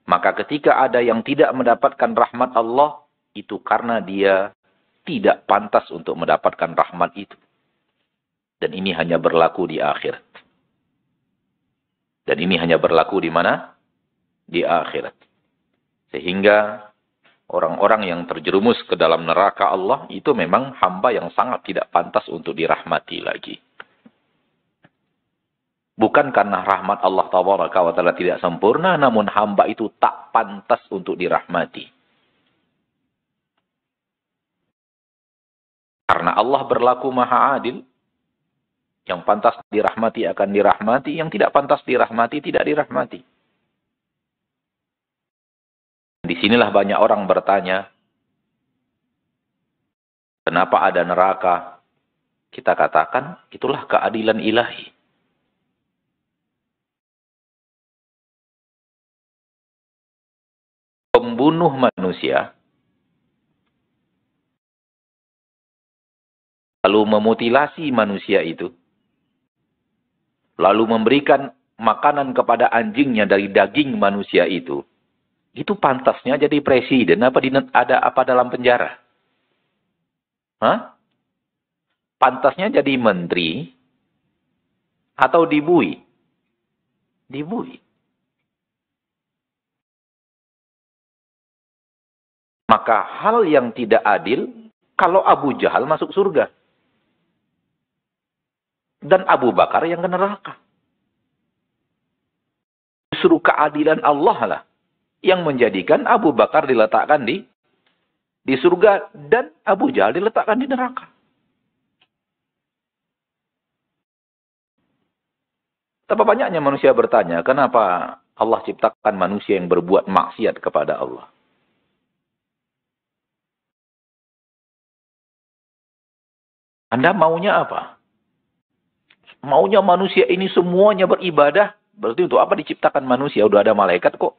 Maka ketika ada yang tidak mendapatkan rahmat Allah, itu karena dia tidak pantas untuk mendapatkan rahmat itu. Dan ini hanya berlaku di akhirat. Dan ini hanya berlaku di mana? Di akhirat. Sehingga orang-orang yang terjerumus ke dalam neraka Allah, itu memang hamba yang sangat tidak pantas untuk dirahmati lagi. Bukan karena rahmat Allah Tabaraka wa Ta'ala tidak sempurna, namun hamba itu tak pantas untuk dirahmati. Karena Allah berlaku maha adil, yang pantas dirahmati akan dirahmati, yang tidak pantas dirahmati tidak dirahmati. Disinilah banyak orang bertanya, kenapa ada neraka? Kita katakan, itulah keadilan ilahi. Pembunuh manusia, lalu memutilasi manusia itu, lalu memberikan makanan kepada anjingnya dari daging manusia itu pantasnya jadi presiden apa dalam penjara? Hah? Pantasnya jadi menteri atau dibui? Dibui. Maka hal yang tidak adil kalau Abu Jahal masuk surga. Dan Abu Bakar yang ke neraka. Justru keadilan Allah lah yang menjadikan Abu Bakar diletakkan di surga dan Abu Jahal diletakkan di neraka. Betapa banyaknya manusia bertanya, kenapa Allah ciptakan manusia yang berbuat maksiat kepada Allah? Anda maunya apa? Maunya manusia ini semuanya beribadah. Berarti untuk apa diciptakan manusia? Udah ada malaikat kok.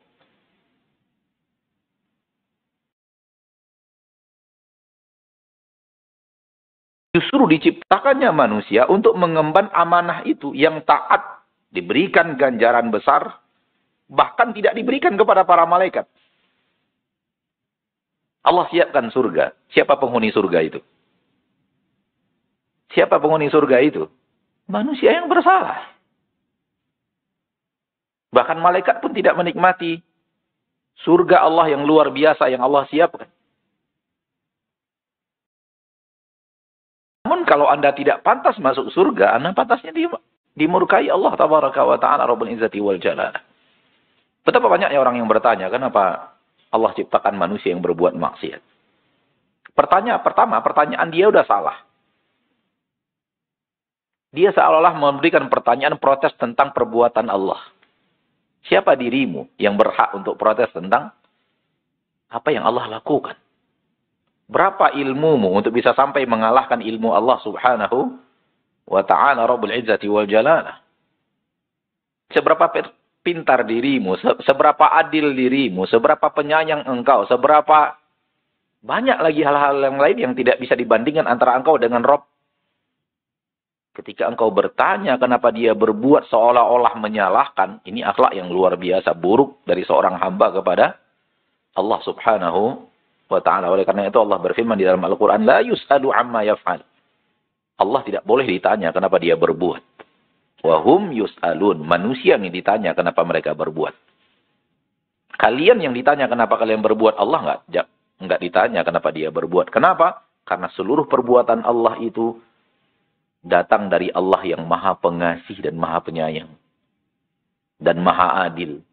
Justru diciptakannya manusia untuk mengemban amanah itu. Yang taat diberikan ganjaran besar. Bahkan tidak diberikan kepada para malaikat. Allah siapkan surga. Siapa penghuni surga itu? Siapa penghuni surga itu? Manusia yang bersalah. Bahkan malaikat pun tidak menikmati surga Allah yang luar biasa yang Allah siapkan. Namun kalau Anda tidak pantas masuk surga, Anda pantasnya dimurkai Allah Tabaraka wa Ta'ala Rabbul Izzati wal Jalal. Betapa banyaknya orang yang bertanya, kenapa Allah ciptakan manusia yang berbuat maksiat? Pertanyaan dia udah salah. Dia seolah-olah memberikan pertanyaan protes tentang perbuatan Allah. Siapa dirimu yang berhak untuk protes tentang apa yang Allah lakukan? Berapa ilmumu untuk bisa sampai mengalahkan ilmu Allah Subhanahu wa Ta'ala Rabbul Izzati wal Jalalah? Seberapa pintar dirimu, seberapa adil dirimu, seberapa penyayang engkau, seberapa banyak lagi hal-hal yang lain yang tidak bisa dibandingkan antara engkau dengan Rabb. Ketika engkau bertanya kenapa dia berbuat seolah-olah menyalahkan, ini akhlak yang luar biasa buruk dari seorang hamba kepada Allah Subhanahu wa Ta'ala. Oleh karena itu Allah berfirman di dalam Al-Quran, la yus'alu amma yaf'al. Allah tidak boleh ditanya kenapa dia berbuat. Wahum yus'alun. Manusia yang ditanya kenapa mereka berbuat. Kalian yang ditanya kenapa kalian berbuat, Allah enggak ditanya kenapa dia berbuat. Kenapa? Karena seluruh perbuatan Allah itu datang dari Allah yang maha pengasih dan maha penyayang. Dan maha adil.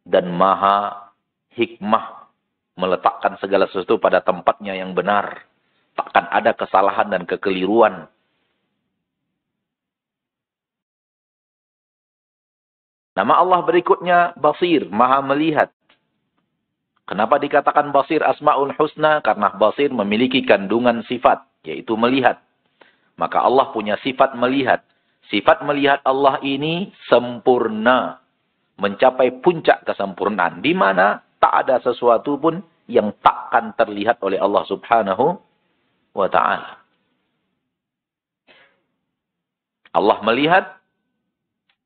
Dan maha hikmah. Meletakkan segala sesuatu pada tempatnya yang benar. Takkan ada kesalahan dan kekeliruan. Nama Allah berikutnya Basir, maha melihat. Kenapa dikatakan Basir Asma'ul Husna? Karena Basir memiliki kandungan sifat, yaitu melihat. Maka Allah punya sifat melihat. Sifat melihat Allah ini sempurna. Mencapai puncak kesempurnaan. Di mana tak ada sesuatu pun yang takkan terlihat oleh Allah Subhanahu wa Ta'ala. Allah melihat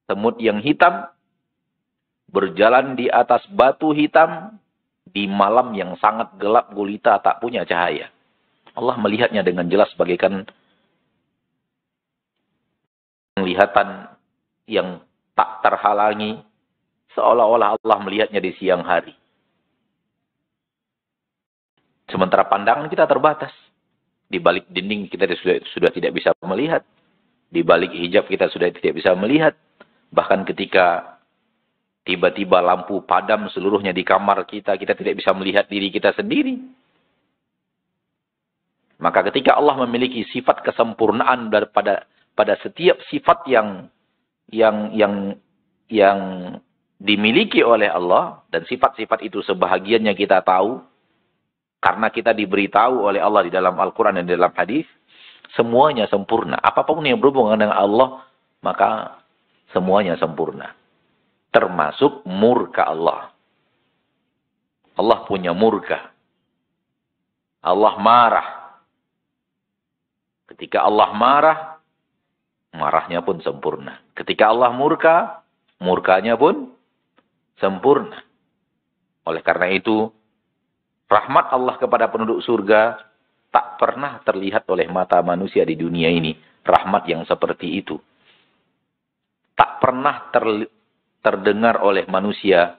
semut yang hitam berjalan di atas batu hitam di malam yang sangat gelap gulita tak punya cahaya. Allah melihatnya dengan jelas bagaikan penglihatan yang tak terhalangi, seolah-olah Allah melihatnya di siang hari. Sementara pandangan kita terbatas. Di balik dinding kita sudah tidak bisa melihat. Di balik hijab kita sudah tidak bisa melihat. Bahkan ketika tiba-tiba lampu padam seluruhnya di kamar kita, kita tidak bisa melihat diri kita sendiri. Maka ketika Allah memiliki sifat kesempurnaan pada setiap sifat yang dimiliki oleh Allah, dan sifat-sifat itu sebahagiannya kita tahu karena kita diberitahu oleh Allah di dalam Al-Quran dan di dalam hadis, semuanya sempurna. Apapun yang berhubungan dengan Allah, maka semuanya sempurna. Termasuk murka Allah. Allah punya murka. Allah marah. Ketika Allah marah, marahnya pun sempurna. Ketika Allah murka, murkanya pun sempurna. Oleh karena itu, rahmat Allah kepada penduduk surga tak pernah terlihat oleh mata manusia di dunia ini. Rahmat yang seperti itu. Tak pernah terdengar oleh manusia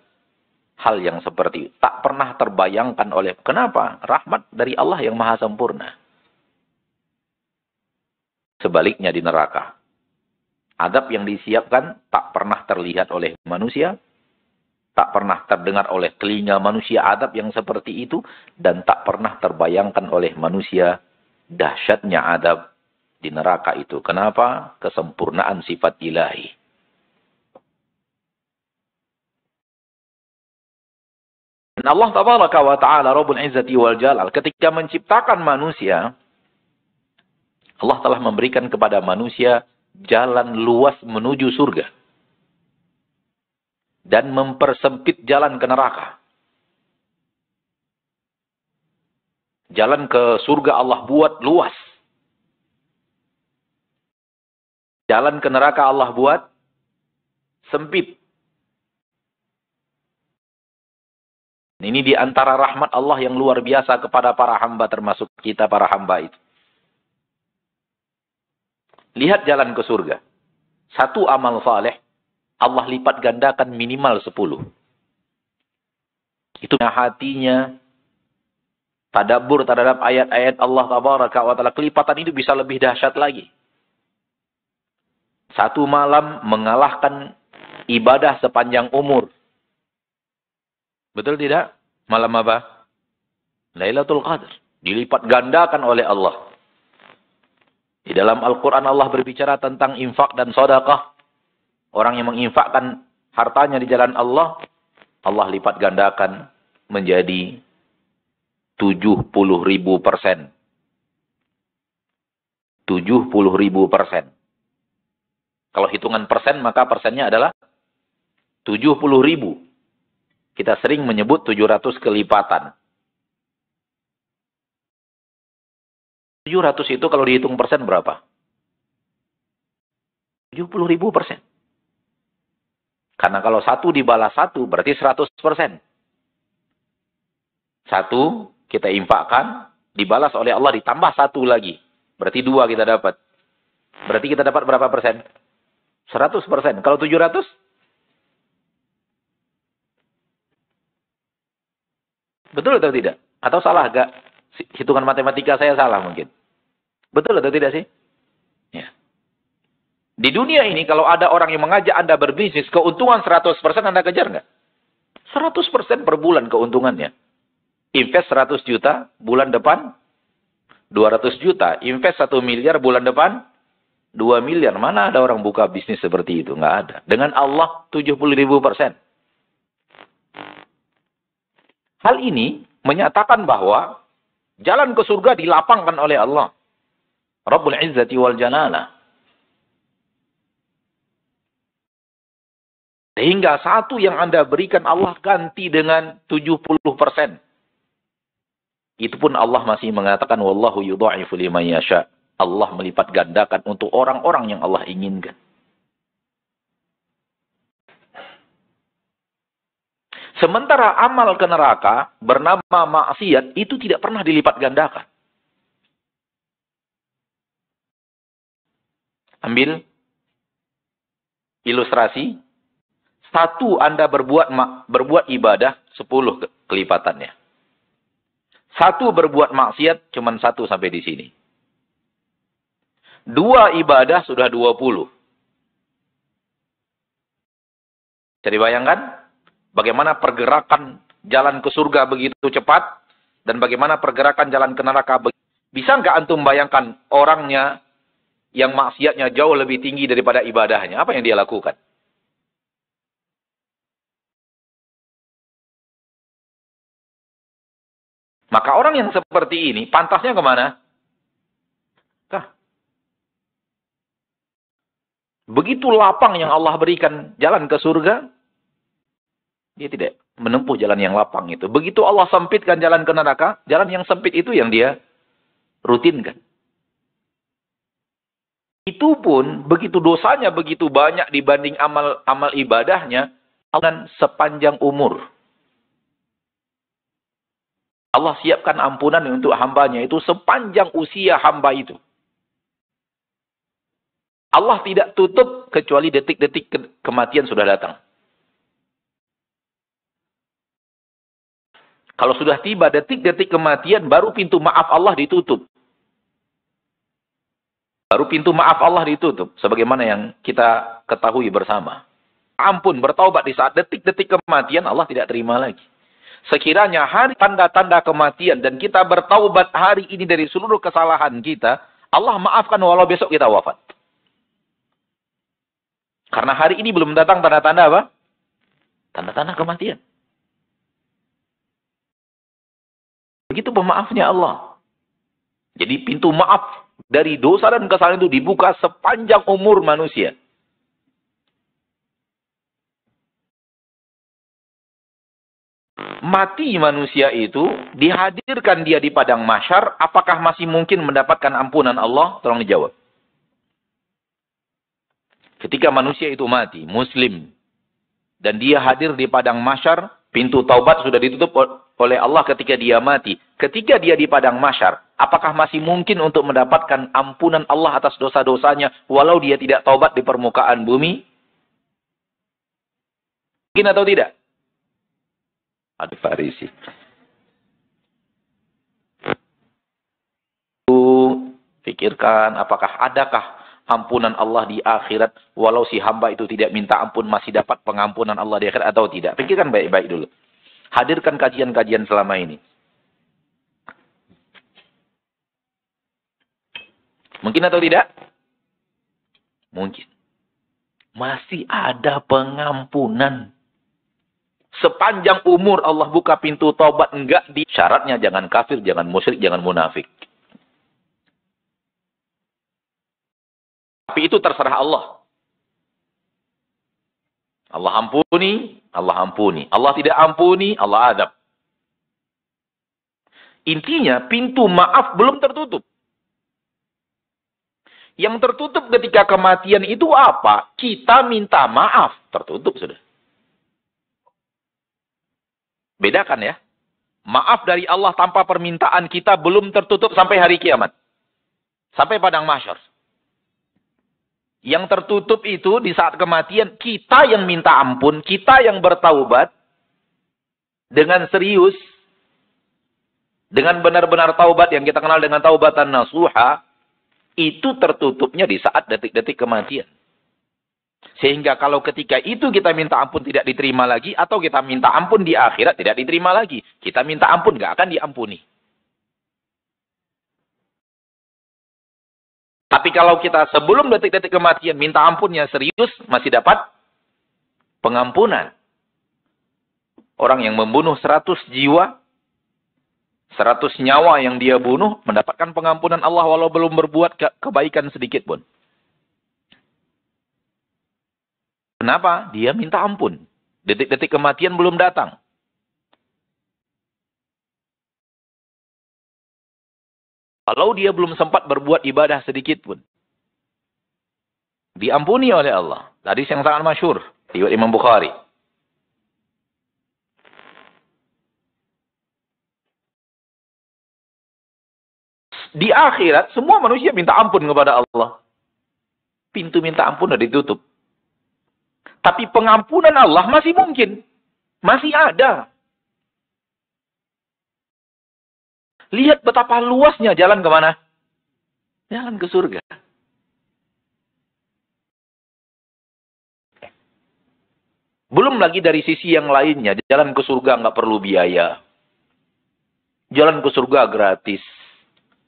hal yang seperti itu. Tak pernah terbayangkan oleh... Kenapa? Rahmat dari Allah yang maha sempurna. Sebaliknya di neraka. Adab yang disiapkan tak pernah terlihat oleh manusia. Tak pernah terdengar oleh telinga manusia adab yang seperti itu. Dan tak pernah terbayangkan oleh manusia dahsyatnya adab di neraka itu. Kenapa? Kesempurnaan sifat ilahi. Dan Allah tabaraka wa ta'ala Rabbul Izzati wal Jalal ketika menciptakan manusia, Allah telah memberikan kepada manusia jalan luas menuju surga. Dan mempersempit jalan ke neraka. Jalan ke surga Allah buat luas. Jalan ke neraka Allah buat sempit. Ini di antara rahmat Allah yang luar biasa kepada para hamba, termasuk kita para hamba itu. Lihat jalan ke surga. Satu amal saleh, Allah lipat gandakan minimal 10. Itu hatinya, tadabbur terhadap ayat-ayat Allah tabaraka wa ta'ala. Kelipatan itu bisa lebih dahsyat lagi. Satu malam mengalahkan ibadah sepanjang umur. Betul tidak? Malam apa? Lailatul Qadar. Dilipat gandakan oleh Allah. Di dalam Al-Quran Allah berbicara tentang infak dan sedekah. Orang yang menginfakkan hartanya di jalan Allah, Allah lipat gandakan menjadi 70.000%. 70.000%. Kalau hitungan persen, maka persennya adalah 70.000. Kita sering menyebut 700 kelipatan. 700 itu kalau dihitung persen berapa? 70.000%. Karena kalau 1 dibalas 1 berarti 100%. 1 kita infakkan, dibalas oleh Allah ditambah 1 lagi. Berarti 2 kita dapat. Berarti kita dapat berapa persen? 100%. Kalau 700? Betul atau tidak? Atau salah agak? Hitungan matematika saya salah mungkin. Betul atau tidak sih? Ya. Di dunia ini kalau ada orang yang mengajak Anda berbisnis, keuntungan 100% Anda kejar nggak? 100% per bulan keuntungannya. Invest 100 juta, bulan depan 200 juta. Invest 1 miliar, bulan depan 2 miliar. Mana ada orang buka bisnis seperti itu? Nggak ada. Dengan Allah 70.000%. Hal ini menyatakan bahwa jalan ke surga dilapangkan oleh Allah. Rabbul Izzati wal Jalalah. Sehingga satu yang Anda berikan Allah ganti dengan 70%. Itu pun Allah masih mengatakan wallahu yudha'ifu liman yasha. Allah melipat gandakan untuk orang-orang yang Allah inginkan. Sementara amal ke neraka bernama maksiat itu tidak pernah dilipat gandakan. Ambil ilustrasi. Satu Anda berbuat ibadah, 10 kelipatannya. Satu berbuat maksiat, cuma 1 sampai di sini. 2 ibadah sudah 20. Bisa dibayangkan? Bagaimana pergerakan jalan ke surga begitu cepat, dan bagaimana pergerakan jalan ke neraka. Bisa nggak antum bayangkan orangnya yang maksiatnya jauh lebih tinggi daripada ibadahnya? Apa yang dia lakukan? Maka orang yang seperti ini, pantasnya kemana? Begitu lapang yang Allah berikan jalan ke surga, dia tidak menempuh jalan yang lapang itu. Begitu Allah sempitkan jalan ke neraka, jalan yang sempit itu yang dia rutinkan. Itu pun, begitu dosanya begitu banyak dibanding amal ibadahnya, dan sepanjang umur. Allah siapkan ampunan untuk hambanya itu sepanjang usia hamba itu. Allah tidak tutup kecuali detik-detik kematian sudah datang. Kalau sudah tiba detik-detik kematian, baru pintu maaf Allah ditutup. Baru pintu maaf Allah ditutup. Sebagaimana yang kita ketahui bersama. Ampun, bertaubat di saat detik-detik kematian, Allah tidak terima lagi. Sekiranya hari tanda-tanda kematian dan kita bertaubat hari ini dari seluruh kesalahan kita, Allah maafkan walau besok kita wafat. Karena hari ini belum datang tanda-tanda apa? Tanda-tanda kematian. Begitu pemaafnya Allah. Jadi pintu maaf dari dosa dan kesalahan itu dibuka sepanjang umur manusia. Mati manusia itu, dihadirkan dia di padang mahsyar, apakah masih mungkin mendapatkan ampunan Allah? Tolong dijawab. Ketika manusia itu mati, muslim, dan dia hadir di padang mahsyar, pintu taubat sudah ditutup oleh Allah ketika dia mati. Ketika dia di padang mahsyar, apakah masih mungkin untuk mendapatkan ampunan Allah atas dosa-dosanya, walau dia tidak taubat di permukaan bumi? Mungkin atau tidak? Ada Farisi. Pikirkan, apakah adakah ampunan Allah di akhirat, walau si hamba itu tidak minta ampun, masih dapat pengampunan Allah di akhirat atau tidak? Pikirkan baik-baik dulu. Hadirkan kajian-kajian selama ini. Mungkin atau tidak? Mungkin. Masih ada pengampunan. Sepanjang umur Allah buka pintu taubat, enggak di syaratnya jangan kafir, jangan musyrik, jangan munafik. Tapi itu terserah Allah. Allah ampuni, Allah ampuni. Allah tidak ampuni, Allah adab. Intinya pintu maaf belum tertutup. Yang tertutup ketika kematian itu apa? Kita minta maaf. Tertutup sudah. Bedakan ya. Maaf dari Allah tanpa permintaan kita belum tertutup sampai hari kiamat. Sampai padang mahsyar. Yang tertutup itu di saat kematian, kita yang minta ampun, kita yang bertaubat dengan serius, dengan benar-benar taubat yang kita kenal dengan taubatan nasuha, itu tertutupnya di saat detik-detik kematian. Sehingga kalau ketika itu kita minta ampun tidak diterima lagi, atau kita minta ampun di akhirat tidak diterima lagi. Kita minta ampun nggak akan diampuni. Tapi kalau kita sebelum detik-detik kematian minta ampunnya serius, masih dapat pengampunan. Orang yang membunuh 100 jiwa, 100 nyawa yang dia bunuh, mendapatkan pengampunan Allah walau belum berbuat kebaikan sedikit pun. Kenapa? Dia minta ampun. Detik-detik kematian belum datang. Kalau dia belum sempat berbuat ibadah sedikit pun, diampuni oleh Allah. Hadis yang sangat masyhur, riwayat Imam Bukhari. Di akhirat, semua manusia minta ampun kepada Allah. Pintu minta ampun sudah ditutup. Tapi pengampunan Allah masih mungkin. Masih ada. Lihat betapa luasnya jalan kemana? Jalan ke surga. Belum lagi dari sisi yang lainnya. Jalan ke surga nggak perlu biaya. Jalan ke surga gratis.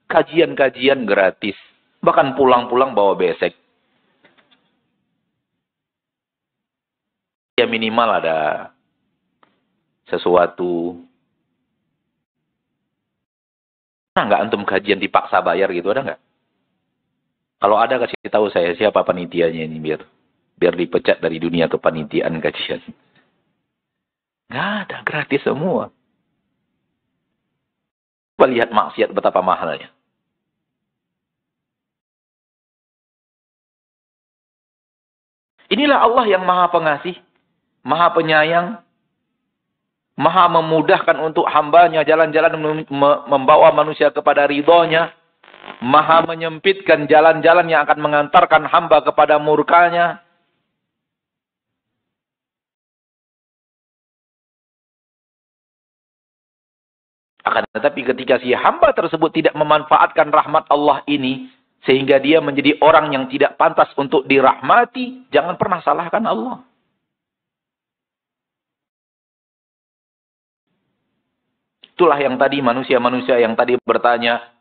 Kajian-kajian gratis. Bahkan pulang-pulang bawa besek. Ya minimal ada sesuatu. Nah, nggak antum kajian dipaksa bayar gitu, ada nggak? Kalau ada kasih tahu saya siapa panitianya ini biar dipecat dari dunia kepanitiaan kajian. Nggak ada, gratis semua. Coba lihat maksiat betapa mahalnya. Inilah Allah yang maha pengasih, maha penyayang, maha memudahkan untuk hambanya jalan-jalan membawa manusia kepada ridhonya. Maha menyempitkan jalan-jalan yang akan mengantarkan hamba kepada murkanya. Akan tetapi ketika si hamba tersebut tidak memanfaatkan rahmat Allah ini, sehingga dia menjadi orang yang tidak pantas untuk dirahmati, jangan pernah salahkan Allah. Itulah yang tadi manusia-manusia yang tadi bertanya,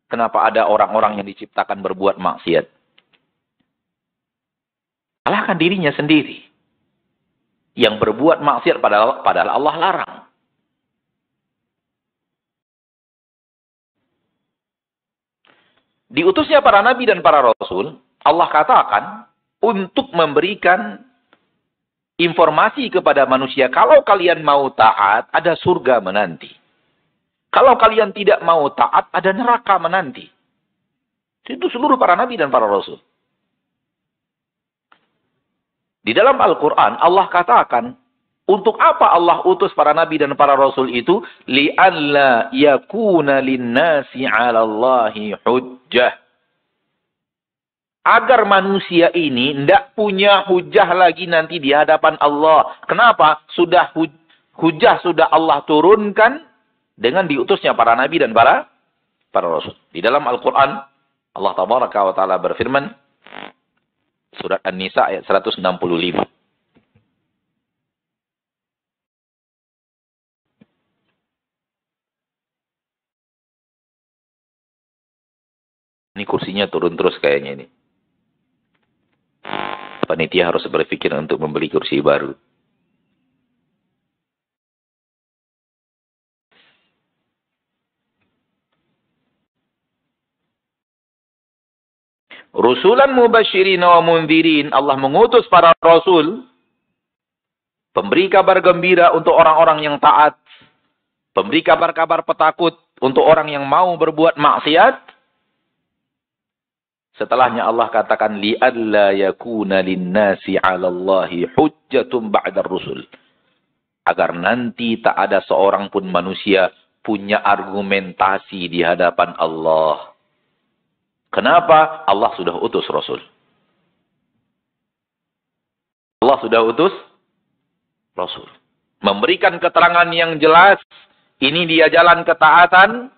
kenapa ada orang-orang yang diciptakan berbuat maksiat? Salahkan dirinya sendiri. Yang berbuat maksiat padahal Allah larang. Diutusnya para nabi dan para rasul, Allah katakan untuk memberikan informasi kepada manusia, kalau kalian mau taat, ada surga menanti. Kalau kalian tidak mau taat, ada neraka menanti. Itu seluruh para nabi dan para rasul. Di dalam Al-Quran, Allah katakan, untuk apa Allah utus para nabi dan para rasul itu? Li'alla yakuna linnasi 'ala Allahi hujjah. Agar manusia ini tidak punya hujah lagi nanti di hadapan Allah. Kenapa? Sudah hujah sudah Allah turunkan dengan diutusnya para nabi dan para rasul. Di dalam Al-Quran, Allah Tabaraka wa Ta'ala berfirman, surat An-Nisa ayat 165. Ini kursinya turun terus kayaknya ini. Panitia harus berpikir untuk membeli kursi baru. Rusulan mubasyirin wa mundzirin. Allah mengutus para rasul. Pemberi kabar gembira untuk orang-orang yang taat. Pemberi kabar-kabar petakut untuk orang yang mau berbuat maksiat. Setelahnya Allah katakan li'alla yakuna linnasi 'ala Allahi hujjatun ba'dar rusul. Agar nanti tak ada seorang pun manusia punya argumentasi di hadapan Allah. Kenapa? Allah sudah utus Rasul. Allah sudah utus Rasul. Memberikan keterangan yang jelas. Ini dia jalan ketaatan.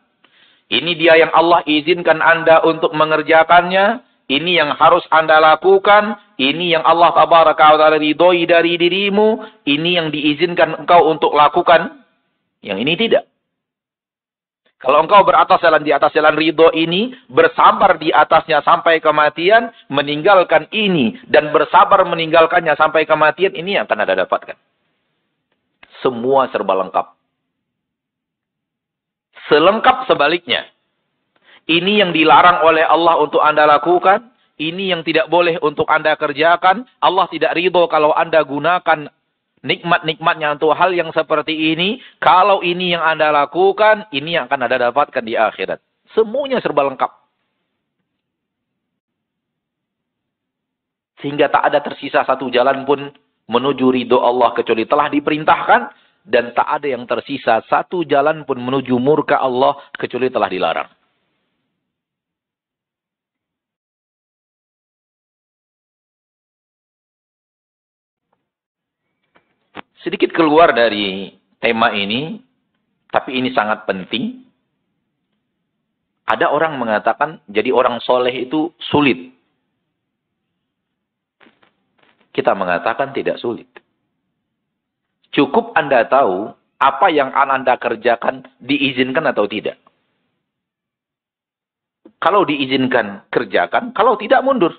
Ini dia yang Allah izinkan Anda untuk mengerjakannya. Ini yang harus Anda lakukan. Ini yang Allah Tabaraka wa Ta'ala ridhoi dari dirimu. Ini yang diizinkan engkau untuk lakukan. Yang ini tidak. Kalau engkau di atas jalan ridho ini, bersabar di atasnya sampai kematian, meninggalkan ini, dan bersabar meninggalkannya sampai kematian, ini yang akan Anda dapatkan. Semua serba lengkap. Selengkap sebaliknya. Ini yang dilarang oleh Allah untuk Anda lakukan. Ini yang tidak boleh untuk Anda kerjakan. Allah tidak ridho kalau Anda gunakan nikmat-nikmatnya untuk hal yang seperti ini. Kalau ini yang Anda lakukan, ini yang akan Anda dapatkan di akhirat. Semuanya serba lengkap. Sehingga tak ada tersisa satu jalan pun menuju ridho Allah kecuali telah diperintahkan. Dan tak ada yang tersisa satu jalan pun menuju murka Allah kecuali telah dilarang. Sedikit keluar dari tema ini, tapi ini sangat penting. Ada orang mengatakan jadi orang soleh itu sulit. Kita mengatakan tidak sulit. Cukup Anda tahu apa yang Anda kerjakan diizinkan atau tidak. Kalau diizinkan, kerjakan. Kalau tidak, mundur.